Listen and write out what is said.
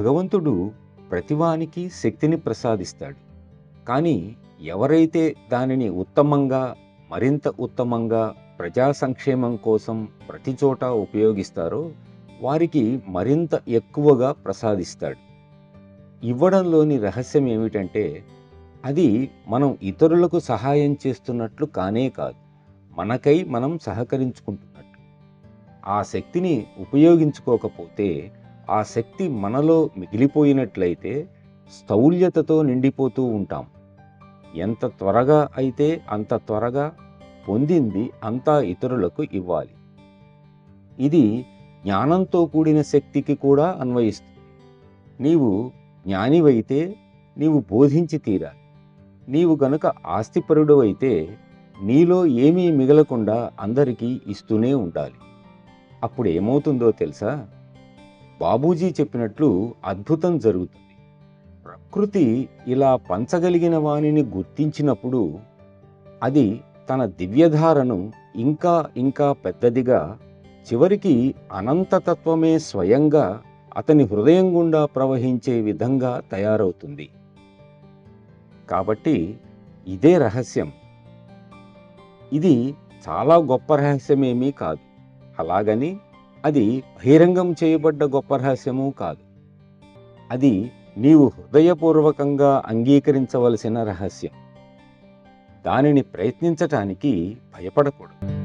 భగవంతుడు ప్రతివానికి శక్తిని ప్రసాదిస్తాడు. కానీ ఎవరైతే దానిని ఉత్తమంగా, మరింత ఉత్తమంగా ప్రజా సంక్షేమం కోసం ప్రతి చోట ఉపయోగిస్తారో వారికి మరింత ఎక్కువగా ప్రసాదిస్తాడు. ఇవ్వడంలోని రహస్యం ఏమిటంటే, అది మనం ఇతరులకు సహాయం చేస్తున్నట్లు కానే కాదు, మనకై మనం సహకరించుకుంటున్నట్లు. ఆ శక్తిని ఉపయోగించుకోకపోతే ఆ శక్తి మనలో మిగిలిపోయినట్లయితే స్థౌల్యతతో నిండిపోతూ ఉంటాం. ఎంత త్వరగా అయితే అంత త్వరగా పొందింది అంతా ఇతరులకు ఇవ్వాలి. ఇది జ్ఞానంతో కూడిన శక్తికి కూడా అన్వయిస్తుంది. నీవు జ్ఞానివైతే నీవు బోధించి తీరాలి. నీవు గనుక ఆస్తిపరుడవైతే నీలో ఏమీ మిగలకుండా అందరికీ ఇస్తూనే ఉండాలి. అప్పుడు ఏమవుతుందో తెలుసా? బాబూజీ చెప్పినట్లు అద్భుతం జరుగుతుంది. ప్రకృతి ఇలా పంచగలిగిన వానిని గుర్తించినప్పుడు అది తన దివ్యధారను ఇంకా ఇంకా పెద్దదిగా, చివరికి అనంతతత్వమే స్వయంగా అతని హృదయం గుండా ప్రవహించే విధంగా తయారవుతుంది. కాబట్టి ఇదే రహస్యం. ఇది చాలా గొప్ప రహస్యమేమీ కాదు. అలాగని అది బహిరంగం చేయబడ్డ గొప్ప రహస్యమూ కాదు. అది నీవు హృదయపూర్వకంగా అంగీకరించవలసిన రహస్యం. దానిని ప్రయత్నించటానికి భయపడకూడదు.